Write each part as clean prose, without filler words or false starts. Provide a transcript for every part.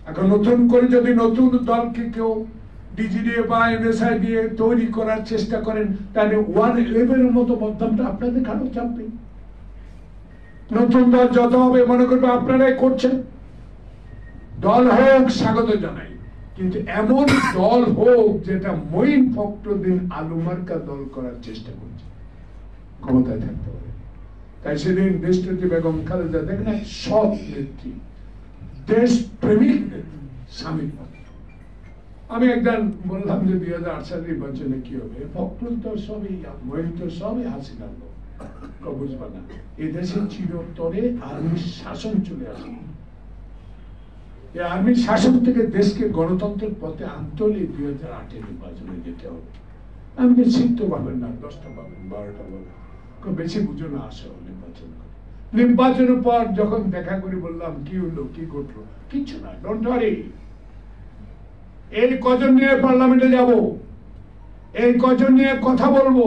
এখন নতুন করে যদি নতুন দলকে কেউ ডিজিডিএ বা এনএসআই দিয়ে তৈরি করার চেষ্টা করেন, তাহলে 111 মতো মধ্যমটা আপনাদের কারো চাপবে। নতুন দল যত হবে মনে করবে আপনারাই করছেন। দল হোক স্বাগত জানাই, কিন্তু এমন দল হোক যেটা মঈন ফখরুদ্দিন আলু মার্কা দল করার চেষ্টা করছে, ক্ষমতায় থাকতে পারে। তাই সেদিন দেশনেত্রী বেগম খালেদা দেখেন সৎ নেত্রী, দেশ প্রেমিক নেত্রী, স্বামীর মতো। আমি একদিন বললাম যে 2008 সালের নির্বাচনে কি হবে, ফখরুল তো সবই, মঈন তো সবই হাসিনার লোক, বুঝবা না। এই দেশে চিরতরে আর্মির শাসন চলে আসে। এই আর্মির শাসন থেকে দেশকে গণতন্ত্রের পথে আনতে হলে 2008 নির্বাচনে যেতে হবে। আমি যে সিদ্ধ পাবেন না, 10টা পাবেন, 12টা পাবেন, খুব বেশি বুঝো না, আসো নির্বাচন করে। নির্বাচনের পর যখন দেখা করে বললাম কি হলো, কি ঘটলো, কিচ্ছু না, ডোন্ট ওয়ারি। এই কজন নিয়ে পার্লামেন্টে যাব, এই কজন নিয়ে কথা বলবো,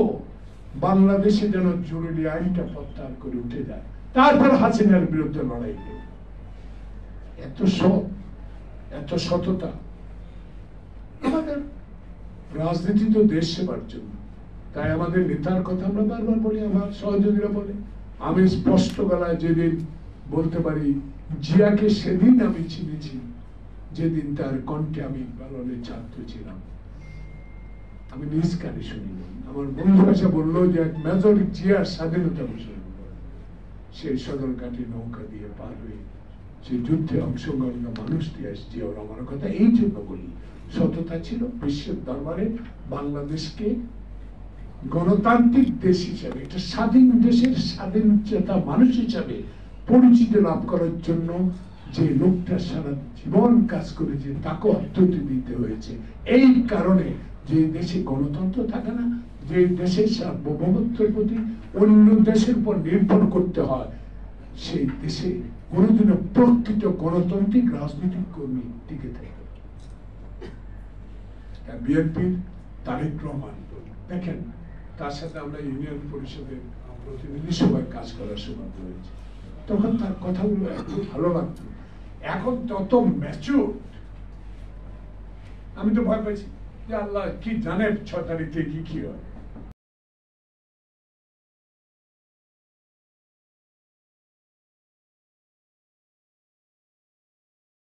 বাংলাদেশে যেন জরুরি আইনটা প্রত্যাহার করে উঠে যায়, তারপর হাসিনার বিরুদ্ধে লড়াই করব। এত সৎ, এত সততা। আমাদের রাজনীতি তো দেশ সেবার জন্য, তাই আমাদের নেতার কথা আমরা বারবার বলি, আমার সহযোগীরা বলে। আমি স্পষ্ট গলায় যেদিন বলতে পারি, জিয়াকে সেদিন আমি চিনেছি যেদিন তার কণ্ঠে আমি পালনের ছাত্র ছিলাম। আমি নিজ কানে শুনিনি, আমার বন্ধু এসে বললো যে এক মেজর জিয়ার স্বাধীনতা ঘোষণা করে, সেই সদরঘাটি নৌকা দিয়ে পার হয়ে যে যুদ্ধে অংশগ্রহণ মানুষটি আসছে। ওর আমার কথা এই জন্য বলি, সততা ছিল। বিশ্বের দরবারে বাংলাদেশকে গণতান্ত্রিক দেশ হিসাবে, একটা স্বাধীন দেশের স্বাধীন চেতা মানুষ হিসাবে পরিচিতি লাভ করার জন্য যে লোকটা সারা জীবন কাজ করেছে, তাকে অর্থনীতি দিতে হয়েছে। এই কারণে যে দেশে গণতন্ত্র থাকে না, যে দেশের সার্বভৌমত্বের প্রতি অন্য দেশের উপর নির্ভর করতে হয়, সেই দেশে কোনোদিনও প্রকৃত গণতান্ত্রিক রাজনৈতিক কর্মী টিকে থাকে। বিএনপির তারেক রহমান দেখেন, তার সাথে আমরা ইউনিয়ন পরিষদের প্রতিনিধি সভায় কাজ করার সৌভাগ্য হয়েছে। তখন তার কথাগুলো এত ভালো লাগতো, এখন তত ম্যাচিউর। আমি তো ভয় পাইছি যে আল্লাহ কি জানে 6 তারিখে কি হয়।